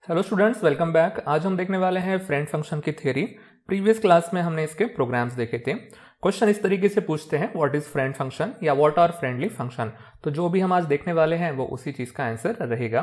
Hello students, welcome back. आज हम देखने वाले हैं फ्रेंड फंक्शन की थ्योरी। प्रीवियस क्लास में हमने इसके प्रोग्राम्स देखे थे। क्वेश्चन इस तरीके से पूछते हैं, व्हाट इज फ्रेंड फंक्शन या व्हाट आर फ्रेंडली फंक्शन। तो जो भी हम आज देखने वाले हैं वो उसी चीज का आंसर रहेगा।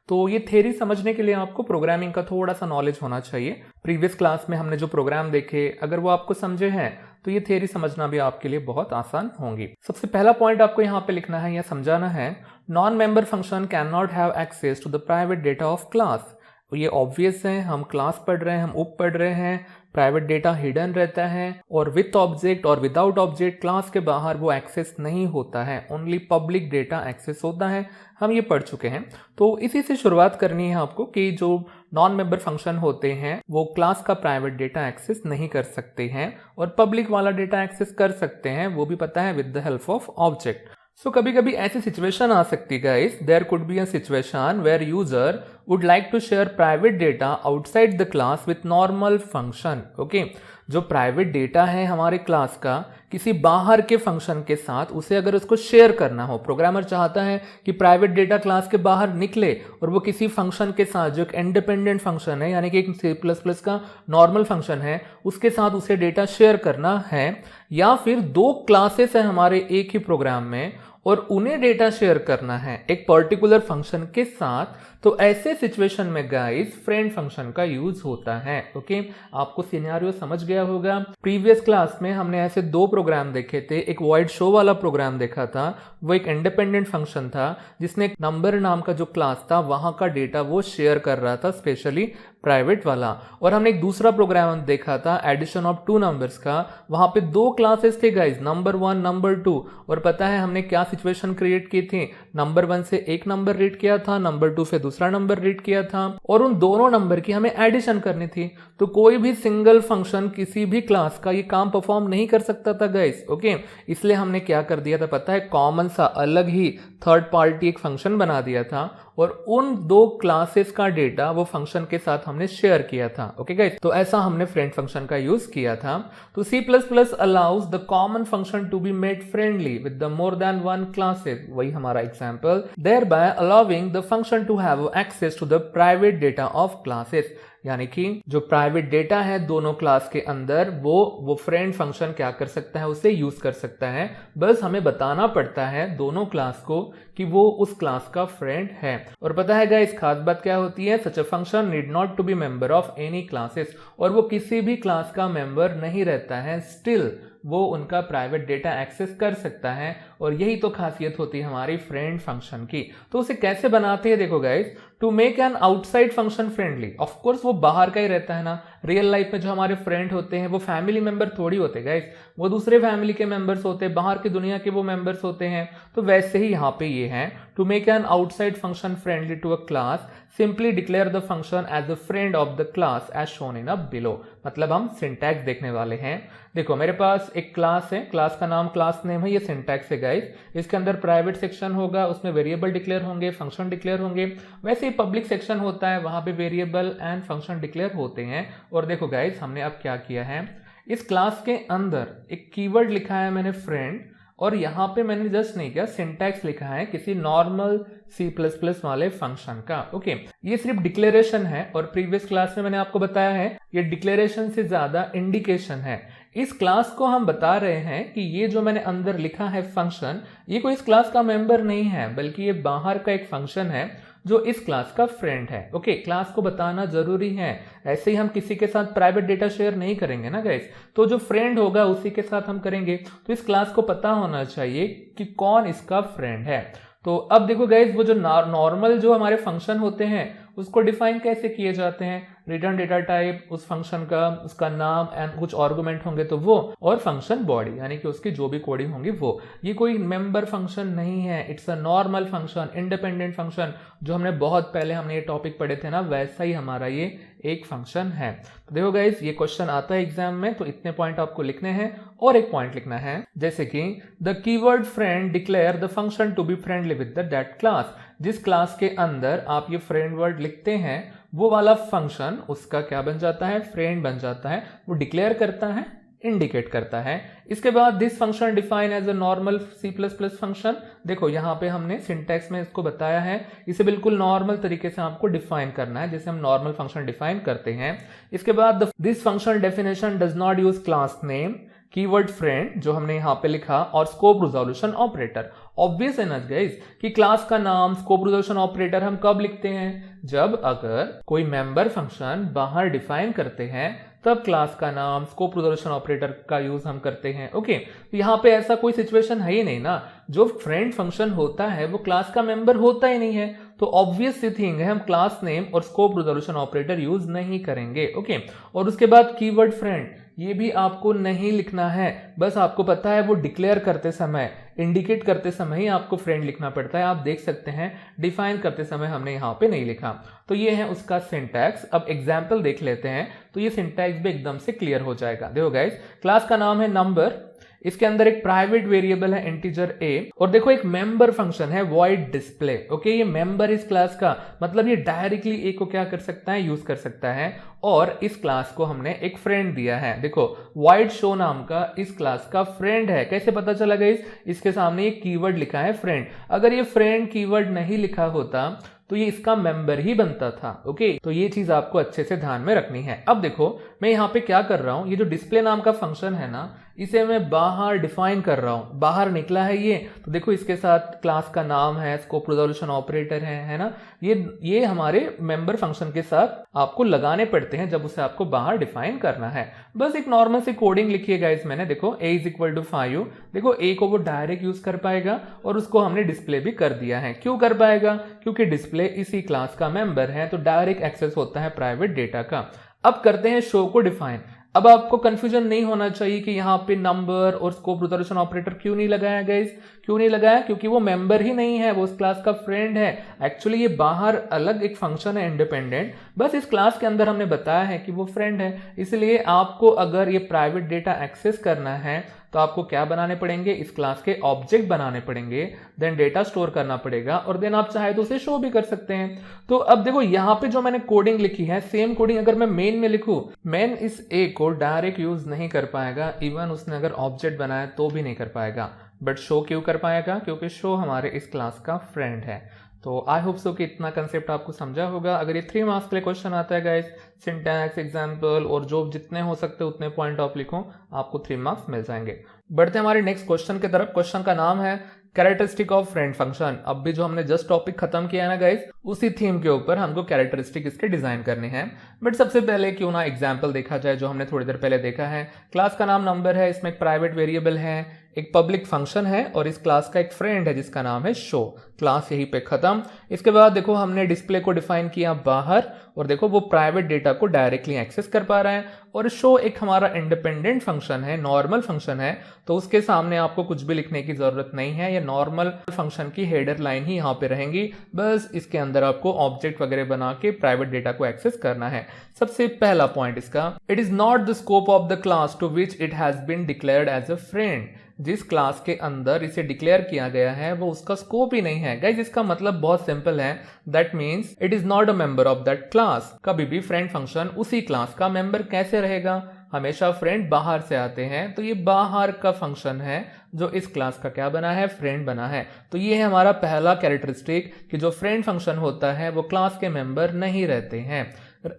तो ये थ्योरी समझने के लिए आपको प्रोग्रामिंग का थोड़ा सा नॉलेज होना चाहिए। प्रीवियस क्लास में हमने जो प्रोग्राम देखे, अगर वो आपको समझे हैं तो ये थ्योरी समझना भी आपके लिए बहुत आसान होंगी। सबसे पहला पॉइंट आपको यहाँ पे लिखना है या समझाना है, non member function can not have access to the private data of class. ये ऑब्वियस है, हम क्लास पढ़ रहे हैं, हम उप पढ़ रहे हैं, प्राइवेट डेटा हिडन रहता है और विथ ऑब्जेक्ट और विदाउट ऑब्जेक्ट क्लास के बाहर वो एक्सेस नहीं होता है, ओनली पब्लिक डेटा एक्सेस होता है। हम ये पढ़ चुके हैं। तो इसी से शुरुआत करनी है आपको कि जो नॉन मेंबर फंक्शन होते हैं वो क्लास का प्राइवेट डेटा एक्सेस नहीं कर सकते हैं और पब्लिक वाला डेटा एक्सेस कर सकते हैं, वो भी पता है, with the help of object. So कभी कभी ऐसी सिचुएशन आ सकती है guys, there could be a situation where user would like to share private data outside the class with normal function. Okay, जो प्राइवेट डेटा है हमारे क्लास का किसी बाहर के फंक्शन के साथ, उसे अगर उसको शेयर करना हो, प्रोग्रामर चाहता है कि प्राइवेट डेटा क्लास के बाहर निकले और वो किसी फंक्शन के साथ जो एक इंडिपेंडेंट फंक्शन है, यानी कि एक C++ का नॉर्मल फंक्शन है, उसके साथ उसे डेटा शेयर करना है, या फिर दो क्लासेस है हमारे एक ही प्रोग्राम में और उन्हें डेटा शेयर करना है एक पर्टिकुलर फंक्शन के साथ, तो ऐसे सिचुएशन में गाइस फ्रेंड फंक्शन का यूज होता है। ओके, आपको सिनेरियो समझ गया होगा। प्रीवियस क्लास में हमने ऐसे दो प्रोग्राम देखे थे। एक वॉइड शो वाला प्रोग्राम देखा था, वो एक इंडिपेंडेंट फंक्शन था जिसने एक नंबर नाम का जो क्लास था वहां का डेटा वो शेयर कर रहा था, स्पेशली प्राइवेट वाला। और हमने एक दूसरा प्रोग्राम देखा था एडिशन ऑफ टू नंबर्स का, वहां पे दो क्लासेस थे गाइस, नंबर 1 नंबर 2। और पता है हमने क्या सिचुएशन क्रिएट की थी, नंबर 1 से एक नंबर रीड किया था, नंबर 2 से दूसरा नंबर रीड किया था और उन दोनों नंबर की हमें एडिशन करनी थी। तो कोई भी सिंगल फंक्शन किसी भी क्लास का ये काम परफॉर्म नहीं कर सकता था गाइस। ओके, इसलिए हमने क्या कर दिया था पता है, कॉमन सा अलग ही थर्ड पार्टी एक फंक्शन बना दिया था और उन दो क्लासेस का डेटा वो फंक्शन के साथ हमने शेयर किया था। ओके गाइस, तो ऐसा हमने फ्रेंड फंक्शन का यूज किया था। तो C++ allows the common function to be made friendly with the more than one classes, वही हमारा example, thereby allowing the function to have access to the private data of classes. यानी कि जो private data है दोनों class के अंदर, वो फ्रेंड फंक्शन क्या कर सकता है, उसे यूज कर सकता है। बस हमें बताना पड़ता है दोनों क्लास को कि वो उस क्लास का फ्रेंड है। और पता है गाइस, खास बात क्या होती है, such a function need not to be member of any classes, और वो किसी भी क्लास का मेंबर नहीं रहता है, स्टिल वो उनका प्राइवेट डेटा एक्सेस कर सकता है। और यही तो खासियत होती है हमारी फ्रेंड फंक्शन की। तो उसे कैसे बनाते हैं, देखो guys, to make an outside function friendly. Of course वो बाहर का ही रहता है ना, रियल लाइफ में जो हमारे फ्रेंड होते हैं वो फैमिली मेंबर थोड़ी होते गाइस, वो दूसरे फैमिली के मेंबर्स होते हैं, बाहर की दुनिया के वो मेंबर्स होते हैं। तो वैसे ही यहाँ पे ये है, to make an outside function friendly to a class simply declare the function as a friend of the class as shown in a below. मतलब हम सिंटैक्स देखने वाले हैं। देखो मेरे पास एक क्लास है, क्लास का नाम क्लास नेम है, ये सिंटैक्स है गाइस। इसके अंदर प्राइवेट सेक्शन होगा, उसमें वेरिएबल डिक्लेयर होंगे, फंक्शन डिक्लेयर होंगे। वैसे ही पब्लिक सेक्शन होता है, वहां पे वेरिएबल एंड फंक्शन डिक्लेयर होते हैं। और देखो गाइस, हमने अब क्या किया है, इस क्लास के अंदर एक कीवर्ड लिखा है मैंने फ्रेंड, और यहां पे मैंने जस्ट नहीं किया, सिंटैक्स लिखा है किसी नॉर्मल C++ वाले फंक्शन का। ओके, ये सिर्फ डिक्लेरेशन है और प्रीवियस क्लास में मैंने आपको बताया है ये डिक्लेरेशन से ज्यादा इंडिकेशन है। इस क्लास को हम बता रहे हैं कि ये जो मैंने अंदर लिखा है फंक्शन, ये कोई इस क्लास का मेंबर नहीं है, बल्कि ये बाहर का एक फंक्शन है जो इस क्लास का फ्रेंड है। ओके, क्लास को बताना जरूरी है, ऐसे ही हम किसी के साथ प्राइवेट डेटा शेयर नहीं करेंगे ना गाइस। तो जो फ्रेंड होगा उसी के साथ हम करेंगे। तो इस क्लास को पता होना चाहिए कि कौन इसका फ्रेंड है। तो अब देखो गाइस, वो जो नॉर्मल जो हमारे फंक्शन होते हैं उसको डिफाइन कैसे किए जाते हैं, रिटर्न डेटा टाइप, उस फंक्शन का उसका नाम एंड कुछ आर्गुमेंट होंगे तो वो, और फंक्शन बॉडी यानी कि उसकी जो भी कोडिंग होंगी वो। ये कोई मेंबर फंक्शन नहीं है, it's a normal function, independent function. जो हमने बहुत पहले हमने ये टॉपिक पढ़े थे ना, वैसा ही हमारा ये एक फंक्शन है। तो देखो गाइस, ये क्वेश्चन आता है एग्जाम में, तो इतने पॉइंट आपको लिखने हैं और एक पॉइंट लिखना है, जैसे कि the keyword friend declare the function to be friendly with the that class. जिस क्लास के अंदर आप ये फ्रेंड वर्ड लिखते हैं वो वाला फंक्शन उसका क्या बन जाता है, फ्रेंड बन जाता है। वो डिक्लेयर करता है इंडिकेट करता है। इसके बाद this function define as a normal C++ function. देखो यहाँ पे हमने सिंटैक्स में इसको बताया है, इसे बिल्कुल नॉर्मल तरीके से आपको डिफाइन करना है जैसे हम नॉर्मल फंक्शन डिफाइन करते हैं। इसके बाद this function definition does not use class name, keyword friend जो हमने यहाँ पे लिखा, और स्कोप रिजोल्यूशन ऑपरेटर। ऑब्वियस है ना गाइस कि क्लास का नाम, स्कोप रिजोल्यूशन ऑपरेटर हम कब लिखते हैं, जब अगर कोई मेंबर फंक्शन बाहर डिफाइन करते हैं तब क्लास का नाम, स्कोप रिजोल्यूशन ऑपरेटर का यूज हम करते हैं। ओके, तो यहाँ पे ऐसा कोई सिचुएशन है ही नहीं ना, जो फ्रेंड फंक्शन होता है वो क्लास का मेंबर होता ही नहीं है, तो ऑब्वियस सी थिंग है हम क्लास नेम और स्कोप रिजोल्यूशन ऑपरेटर यूज नहीं करेंगे। ओके, और उसके बाद कीवर्ड फ्रेंड, ये भी आपको नहीं लिखना है, बस आपको पता है वो डिक्लेयर करते समय, इंडिकेट करते समय ही आपको फ्रेंड लिखना पड़ता है। आप देख सकते हैं डिफाइन करते समय हमने यहाँ पे नहीं लिखा। तो ये है उसका सिंटैक्स। अब एग्जाम्पल देख लेते हैं तो ये सिंटैक्स भी एकदम से क्लियर हो जाएगा। देखो गाइस, क्लास का नाम है नंबर, इसके अंदर एक प्राइवेट वेरिएबल है इंटीजर a, और देखो एक मेंबर फंक्शन है वॉइड डिस्प्ले। ओके, ये मेंबर इस क्लास का, मतलब ये डायरेक्टली a को क्या कर सकता है, यूज कर सकता है। और इस क्लास को हमने एक फ्रेंड दिया है, देखो वाइड शो नाम का इस क्लास का फ्रेंड है। कैसे पता चला गाइस, इसके सामने एक कीवर्ड लिखा है फ्रेंड। अगर ये फ्रेंड कीवर्ड नहीं लिखा होता तो ये इसका मेंबर ही बनता था। ओके, तो ये चीज आपको अच्छे से ध्यान में रखनी है। अब देखो मैं यहाँ पे क्या कर रहा हूं, ये जो डिस्प्ले नाम का फंक्शन है ना, इसे मैं बाहर डिफाइन कर रहा हूं, बाहर निकला है ये, तो देखो इसके साथ क्लास का नाम है, स्कोप रिजोल्यूशन ऑपरेटर है ना, ये हमारे मेंबर फंक्शन के साथ आपको लगाने पड़ते हैं जब उसे आपको बाहर डिफाइन करना है। बस एक नॉर्मल सी कोडिंग लिखी है गाइस मैंने, देखो a = 5, देखो a को वो डायरेक्ट यूज कर पाएगा और उसको हमने डिस्प्ले भी कर दिया है। क्यों कर पाएगा, क्योंकि डिस्प्ले इसी क्लास का मेंबर है, तो डायरेक्ट एक्सेस होता है प्राइवेट डेटा का। अब करते हैं शो को डिफाइन। अब आपको कंफ्यूजन नहीं होना चाहिए कि यहाँ पे नंबर और स्कोप रिजोल्यूशन ऑपरेटर क्यों नहीं लगाया गाइस, क्यों नहीं लगाया, क्योंकि वो मेंबर ही नहीं है, वो उस क्लास का फ्रेंड है। एक्चुअली ये बाहर अलग एक फंक्शन है इंडिपेंडेंट, बस इस क्लास के अंदर हमने बताया है कि वो फ्रेंड है। इसलिए आपको अगर ये प्राइवेट डेटा एक्सेस करना है तो आपको क्या बनाने पड़ेंगे, इस क्लास के ऑब्जेक्ट बनाने पड़ेंगे, देन डेटा स्टोर करना पड़ेगा, और देन आप चाहे तो उसे शो भी कर सकते हैं। तो अब देखो यहाँ पे जो मैंने कोडिंग लिखी है, सेम कोडिंग अगर मैं मेन में लिखूं, मेन इस a को डायरेक्ट यूज नहीं कर पाएगा, इवन उसने अगर ऑब्जेक्ट बनाया तो भी नहीं कर पाएगा, बट शो क्यों कर पाएगा, क्योंकि शो हमारे इस क्लास का फ्रेंड है। तो आई होप सो कि इतना कंसेप्ट आपको समझा होगा। अगर ये 3 मार्क्स के लिए क्वेश्चन आता है गाइस, सिंटैक्स, एग्जाम्पल और जो जितने हो सकते उतने पॉइंट आप लिखो, आपको 3 मार्क्स मिल जाएंगे। बढ़ते हैं हमारे नेक्स्ट क्वेश्चन की तरफ। क्वेश्चन का नाम है कैरेक्टरिस्टिक ऑफ फ्रेंड फंक्शन। अब भी जो हमने जस्ट टॉपिक खत्म किया है ना गाइस, उसी थीम के ऊपर हमको कैरेक्टरिस्टिक इसके डिजाइन करने हैं। बट सबसे पहले क्यों ना एग्जाम्पल देखा जाए जो हमने थोड़ी देर पहले देखा है। क्लास का नाम नंबर है, इसमें एक प्राइवेट वेरिएबल है, एक पब्लिक फंक्शन है, और इस क्लास का एक फ्रेंड है जिसका नाम है शो। क्लास यहीं पे खत्म। इसके बाद देखो हमने डिस्प्ले को डिफाइन किया बाहर, और देखो वो प्राइवेट डेटा को डायरेक्टली एक्सेस कर पा रहा है, और शो एक हमारा इंडिपेंडेंट फंक्शन है, नॉर्मल फंक्शन है, तो उसके सामने आपको कुछ भी लिखने की जरूरत नहीं है, ये नॉर्मल फंक्शन की हेडर लाइन ही यहाँ पे रहेंगी। बस इसके अंदर आपको ऑब्जेक्ट वगैरह बना के प्राइवेट डेटा को एक्सेस करना है। सबसे पहला पॉइंट इसका, it is not the scope of the class to which it has been declared as a friend. जिस क्लास के अंदर इसे डिक्लेयर किया गया है वो उसका स्कोप ही नहीं है। गाइस इसका मतलब बहुत सिंपल है, that means it is not a member of that class. कभी भी फ्रेंड फंक्शन उसी क्लास का मेंबर कैसे रहेगा, हमेशा फ्रेंड बाहर से आते हैं, तो ये बाहर का फंक्शन है जो इस क्लास का क्या बना है, फ्रेंड बना है। तो ये है हमारा पहला कैरेक्टरिस्टिक कि जो फ्रेंड फंक्शन होता है वो क्लास के मेंबर नहीं रहते हैं।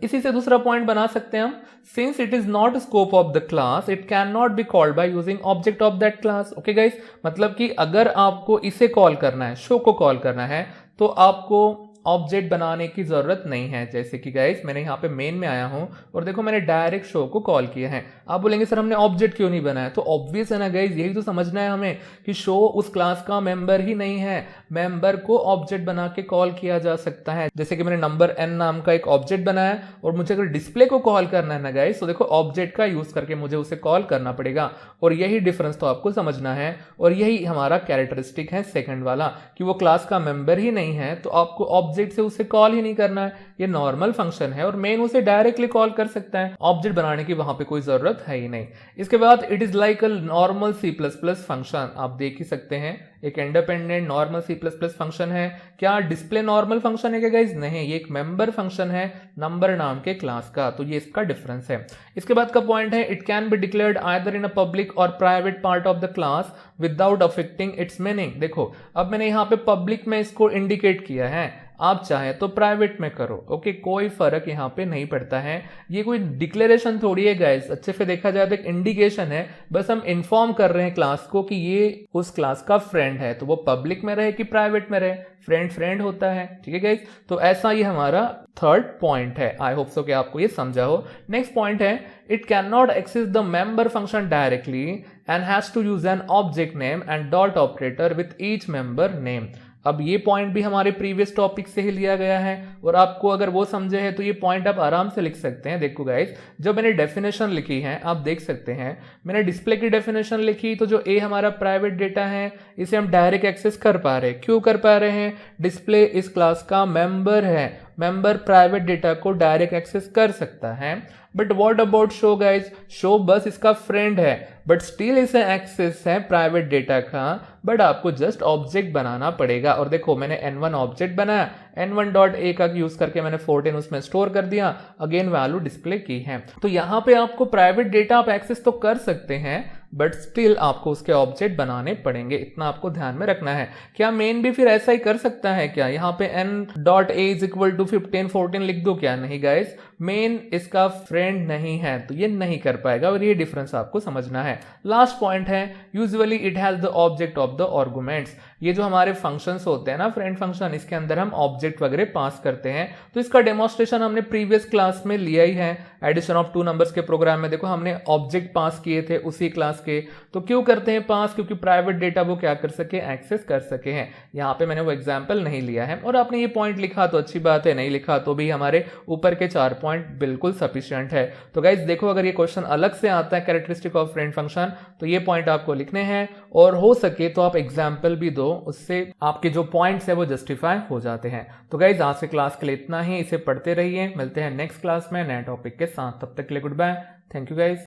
इसी से दूसरा पॉइंट बना सकते हैं हम, since it is not scope of the class it can not be called by using object of that class. Okay guys, मतलब कि अगर आपको इसे कॉल करना है, शो को कॉल करना है, तो आपको ऑब्जेक्ट बनाने की जरूरत नहीं है। जैसे कि गाइस मैंने यहाँ पे मेन में आया हूं और देखो मैंने डायरेक्ट शो को कॉल किया है। आप बोलेंगे सर हमने ऑब्जेक्ट क्यों नहीं बनाया, तो ऑब्वियस है ना गाइस, यही तो समझना है हमें कि शो उस क्लास का मेंबर ही नहीं है, मेंबर को ऑब्जेक्ट बना के कॉल किया जा सकता है। जैसे कि मैंने नंबर n नाम का एक ऑब्जेक्ट बनाया और मुझे अगर डिस्प्ले को कॉल करना है ना गाइस, तो देखो ऑब्जेक्ट का यूज करके मुझे उसे कॉल करना पड़ेगा, और यही डिफरेंस तो आपको समझना है। और यही हमारा कैरेक्टरिस्टिक है सेकंड वाला, कि वो क्लास का मेंबर ही नहीं है, तो आपको ऑब्जेक्ट से उसे कॉल ही नहीं करना है, ये नॉर्मल फंक्शन है और मेन उसे डायरेक्टली कॉल कर सकता है, ऑब्जेक्ट बनाने की वहां पे कोई जरूरत है ही नहीं। इसके बाद it is like a normal C plus plus function, आप देख ही सकते हैं एक independent normal C plus plus function है। क्या डिस्प्ले नॉर्मल फंक्शन है क्या गाइज? नहीं, ये एक मेंबर फंक्शन है नंबर नाम के क्लास का, तो ये इसका डिफरेंस है। इसके बाद का पॉइंट है it can be declared either in a public or private part of the class without affecting its meaning. देखो अब मैंने यहाँ पे पब्लिक में इसको इंडिकेट किया है, आप चाहे तो प्राइवेट में करो, ओके, कोई फर्क यहाँ पे नहीं पड़ता है। ये कोई डिक्लेरेशन थोड़ी है गाइस, अच्छे से देखा जाए तो एक इंडिकेशन है, बस हम इन्फॉर्म कर रहे हैं क्लास को कि ये उस क्लास का फ्रेंड है, तो वो पब्लिक में रहे कि प्राइवेट में रहे, फ्रेंड फ्रेंड होता है, ठीक है गाइस। तो ऐसा ये हमारा थर्ड पॉइंट है। आई होप सो कि आपको ये समझा हो। नेक्स्ट पॉइंट है it can not access the member function directly and has to use an object name and dot operator with each member name. अब ये पॉइंट भी हमारे प्रीवियस टॉपिक से ही लिया गया है और आपको अगर वो समझे है तो ये पॉइंट आप आराम से लिख सकते हैं। देखो गाइस, जब मैंने डेफिनेशन लिखी है आप देख सकते हैं, मैंने डिस्प्ले की डेफिनेशन लिखी तो जो ए हमारा प्राइवेट डेटा है इसे हम डायरेक्ट एक्सेस कर पा रहे हैं। क्यों कर पा रहे हैं? डिस्प्ले इस क्लास का मेंबर है, मेंबर प्राइवेट डेटा को डायरेक्ट एक्सेस कर सकता है। But what about show guys? Show बस इसका फ्रेंड है बट स्टिल इसे एक्सेस है प्राइवेट डेटा का, बट आपको जस्ट ऑब्जेक्ट बनाना पड़ेगा। और देखो मैंने n1 ऑब्जेक्ट बनाया, n1.a का यूज करके मैंने 14 उसमें स्टोर कर दिया, अगेन वैल्यू डिस्प्ले की है। तो यहाँ पे आपको प्राइवेट डेटा आप एक्सेस तो कर सकते हैं बट स्टिल आपको उसके ऑब्जेक्ट बनाने पड़ेंगे, इतना आपको ध्यान में रखना है। क्या मेन भी फिर ऐसा ही कर सकता है क्या? यहाँ पे n.a इज इक्वल टू 15 14 लिख दो क्या? नहीं गाइस, मेन इसका फ्रेंड नहीं है तो ये नहीं कर पाएगा और ये डिफरेंस आपको समझना है। लास्ट पॉइंट है usually it has the object of the arguments. ये जो हमारे फंक्शंस होते हैं ना फ्रेंड फंक्शन, इसके अंदर हम ऑब्जेक्ट वगैरह पास करते हैं, तो इसका डेमोन्स्ट्रेशन हमने प्रीवियस क्लास में लिया ही है। एडिशन ऑफ टू नंबर्स के प्रोग्राम में देखो हमने ऑब्जेक्ट पास किए थे उसी क्लास के। तो क्यों करते हैं पास? क्योंकि प्राइवेट डेटा वो क्या कर सके, एक्सेस कर सके हैं। यहाँ पे मैंने वो एग्जाम्पल नहीं लिया है और आपने ये पॉइंट लिखा तो अच्छी बात है, नहीं लिखा तो भी हमारे ऊपर के 4 पॉइंट बिल्कुल सफिशिएंट है। तो गाइज देखो, अगर ये क्वेश्चन अलग से आता है कैरेक्टरिस्टिक ऑफ फ्रेंड फंक्शन, तो ये पॉइंट आपको लिखने हैं और हो सके तो आप एग्जाम्पल भी दो, उससे आपके जो पॉइंट्स है वो जस्टिफाई हो जाते हैं। तो गाइज आज के क्लास के लिए इतना ही, इसे पढ़ते रहिए, मिलते हैं नेक्स्ट क्लास में नए टॉपिक के साथ, तब तक के लिए good bye, thank you guys.